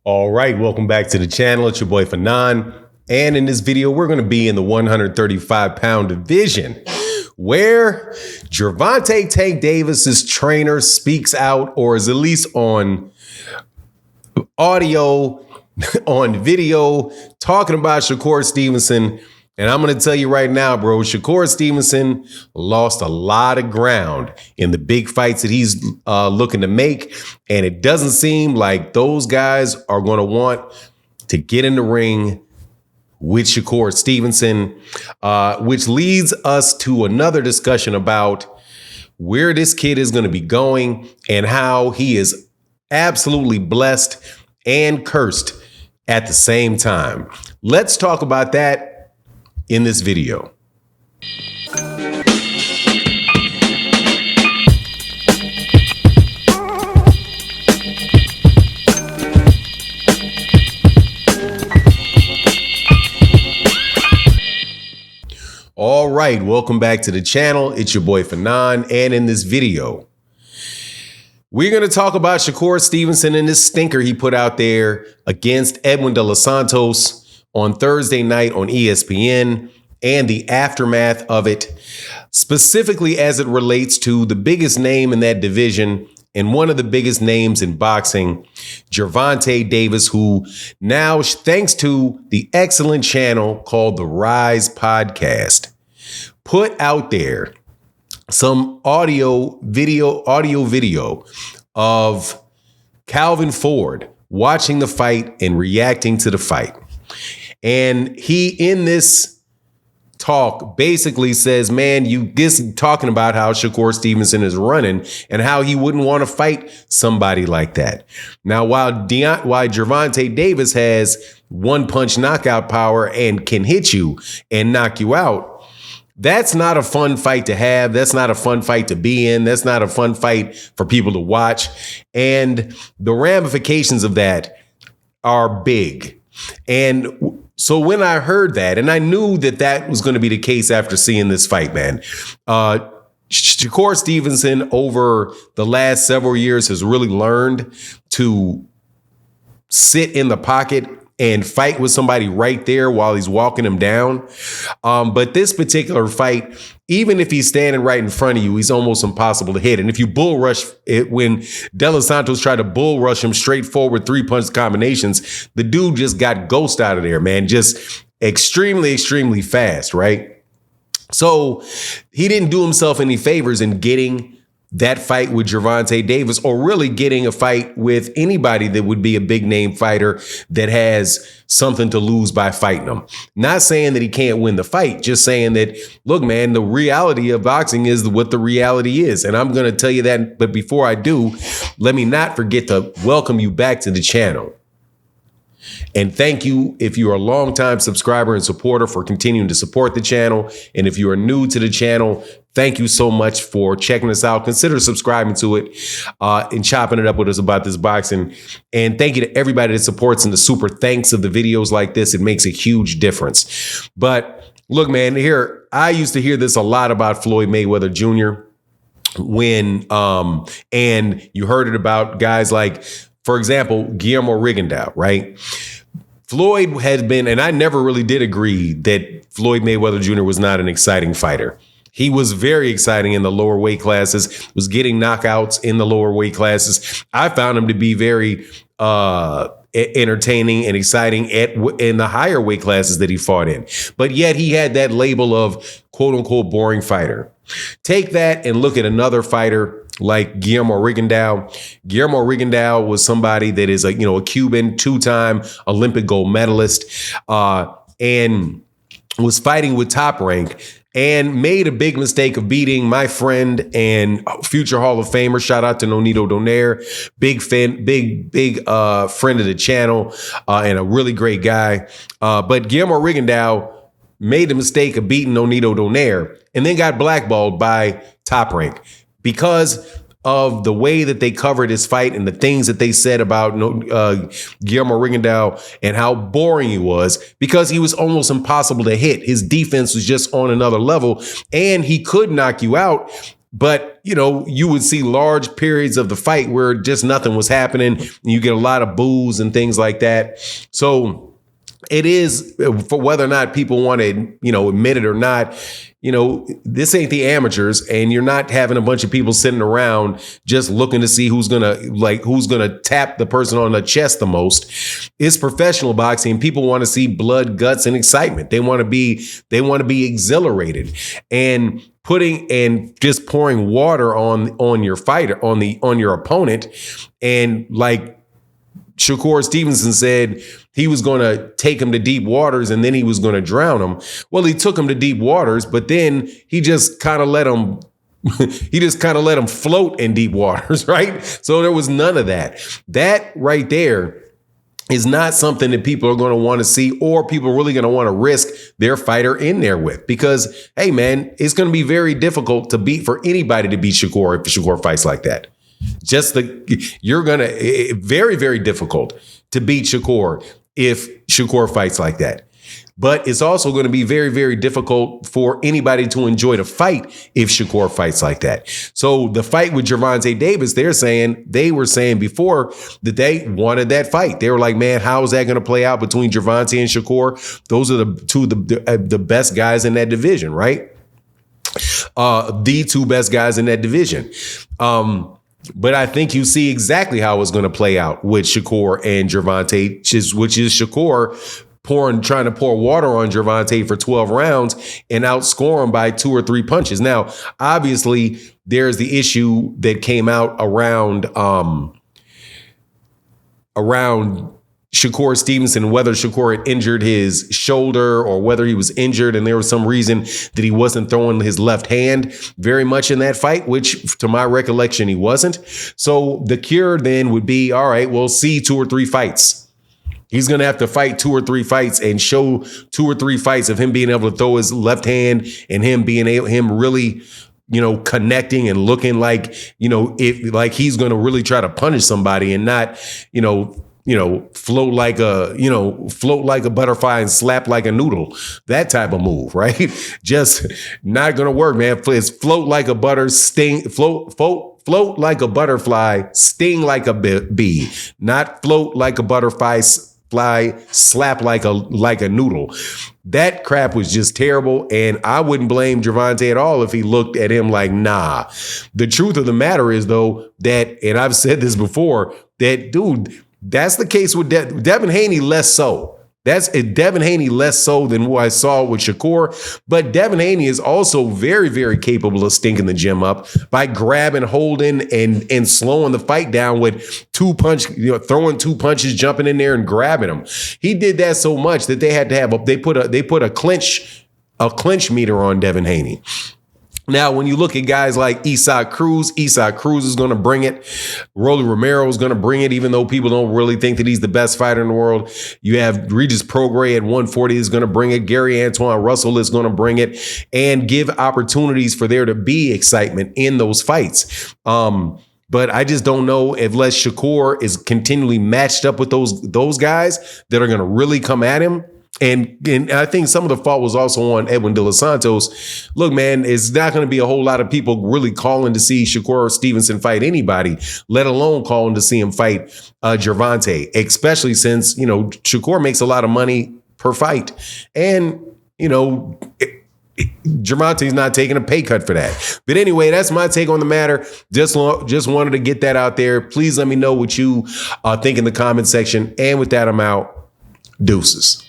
All right, welcome back to the channel. It's your boy Fanon. And in this video, we're going to be in the 135-pound division where Gervonta Tank Davis's trainer speaks out, or is at least on audio, on video, talking about Shakur Stevenson. And I'm going to tell you right now, bro, Shakur Stevenson lost a lot of ground in the big fights that he's looking to make. And it doesn't seem like those guys are going to want to get in the ring with Shakur Stevenson, which leads us to another discussion about where this kid is going to be going and how he is absolutely blessed and cursed at the same time. Let's talk about that in this video. All right, welcome back to the channel. It's your boy Fanon, and in this video, we're going to talk about Shakur Stevenson and this stinker he put out there against Edwin de los Santos on Thursday night on ESPN, and the aftermath of it, specifically as it relates to the biggest name in that division and one of the biggest names in boxing, Gervonta Davis, who now, thanks to the excellent channel called the Rise Podcast, put out there some audio video of Calvin Ford watching the fight and reacting to the fight. And he, in this talk, basically says, man, talking about how Shakur Stevenson is running and how he wouldn't want to fight somebody like that. Now, while Gervonta Davis has one-punch knockout power and can hit you and knock you out, that's not a fun fight to have. That's not a fun fight to be in. That's not a fun fight for people to watch. And the ramifications of that are big. And so when I heard that, and I knew that that was going to be the case after seeing this fight, man, Shakur Stevenson over the last several years has really learned to sit in the pocket and fight with somebody right there while he's walking him down. But this particular fight, even if he's standing right in front of you, he's almost impossible to hit. And if you bull rush it, when De Los Santos tried to bull rush him straight forward 3-punch combinations, the dude just got ghost out of there, man. Just extremely, extremely fast, right? So he didn't do himself any favors in getting that fight with Gervonta Davis, or really getting a fight with anybody that would be a big name fighter that has something to lose by fighting him. Not saying that he can't win the fight, just saying that, look, man, the reality of boxing is what the reality is. And I'm going to tell you that. But before I do, let me not forget to welcome you back to the channel. And thank you if you're a longtime subscriber and supporter for continuing to support the channel. And if you are new to the channel, thank you so much for checking us out. Consider subscribing to it and chopping it up with us about this boxing. And thank you to everybody that supports and the super thanks of the videos like this. It makes a huge difference. But look, man, here, I used to hear this a lot about Floyd Mayweather Jr. And you heard it about guys like, for example, Guillermo Rigondeaux, right? Floyd had been, and I never really did agree that Floyd Mayweather Jr. was not an exciting fighter. He was very exciting in the lower weight classes, was getting knockouts in the lower weight classes. I found him to be very entertaining and exciting in the higher weight classes that he fought in. But yet he had that label of quote unquote boring fighter. Take that and look at another fighter like Guillermo Rigondeaux. Guillermo Rigondeaux was somebody that is a Cuban, two-time Olympic gold medalist, and was fighting with Top Rank and made a big mistake of beating my friend and future Hall of Famer. Shout out to Nonito Donaire, big friend of the channel, and a really great guy. But Guillermo Rigondeaux made the mistake of beating Nonito Donaire and then got blackballed by Top Rank because of the way that they covered his fight and the things that they said about Guillermo Rigondeaux and how boring he was, because he was almost impossible to hit. His defense was just on another level, and he could knock you out, But, you would see large periods of the fight where just nothing was happening. You get a lot of boos and things like that. So it is, for whether or not people want to, admit it or not, this ain't the amateurs, and you're not having a bunch of people sitting around just looking to see who's gonna tap the person on the chest the most. It's professional boxing. People want to see blood, guts, and excitement. They want to be exhilarated, and just pouring water on your fighter, on your opponent, and like Shakur Stevenson said, he was going to take him to deep waters and then he was going to drown him. Well, he took him to deep waters, but then he just kind of let him float in deep waters, right? So there was none of that. That right there is not something that people are going to want to see, or people are really going to want to risk their fighter in there with, because, hey, man, it's going to be very difficult for anybody to beat Shakur if Shakur fights like that. Very, very difficult to beat Shakur if Shakur fights like that. But it's also going to be very, very difficult for anybody to enjoy the fight if Shakur fights like that. So the fight with Gervonta Davis, they were saying before that they wanted that fight. They were like, man, how is that going to play out between Gervonta and Shakur? Those are the two of the best guys in that division, right? The two best guys in that division. But I think you see exactly how it's going to play out with Shakur and Gervonta, which is Shakur trying to pour water on Gervonta for 12 rounds and outscore him by 2 or 3 punches. Now, obviously, there's the issue that came out around Shakur Stevenson, whether Shakur had injured his shoulder or whether he was injured and there was some reason that he wasn't throwing his left hand very much in that fight, which to my recollection, he wasn't. So the cure then would be, all right, we'll see 2 or 3 fights. He's going to have to fight 2 or 3 fights and show 2 or 3 fights of him being able to throw his left hand and him really, connecting and looking like, like he's going to really try to punish somebody and not, float like a butterfly and slap like a noodle. That type of move, right? Just not going to work, man. It's float like a float like a butterfly, sting like a bee, not float like a butterfly, slap like a noodle. That crap was just terrible, and I wouldn't blame Gervonta at all if he looked at him like, nah. The truth of the matter is, though, that, and I've said this before, that, dude, that's the case with Devin Haney, less so. That's Devin Haney less so than what I saw with Shakur. But Devin Haney is also very, very capable of stinking the gym up by grabbing, holding, and slowing the fight down with throwing 2 punches, jumping in there and grabbing them. He did that so much that they had to have they put a clinch meter on Devin Haney. Now, when you look at guys like Isaac Cruz is going to bring it. Rolly Romero is going to bring it, even though people don't really think that he's the best fighter in the world. You have Regis Prograis at 140 is going to bring it. Gary Antoine Russell is going to bring it and give opportunities for there to be excitement in those fights. But I just don't know, unless Shakur is continually matched up with those guys that are going to really come at him. And I think some of the fault was also on Edwin De Los Santos. Look, man, it's not going to be a whole lot of people really calling to see Shakur Stevenson fight anybody, let alone calling to see him fight Gervonta, especially since, Shakur makes a lot of money per fight. And, Gervonta's not taking a pay cut for that. But anyway, that's my take on the matter. Just wanted to get that out there. Please let me know what you think in the comment section. And with that, I'm out. Deuces.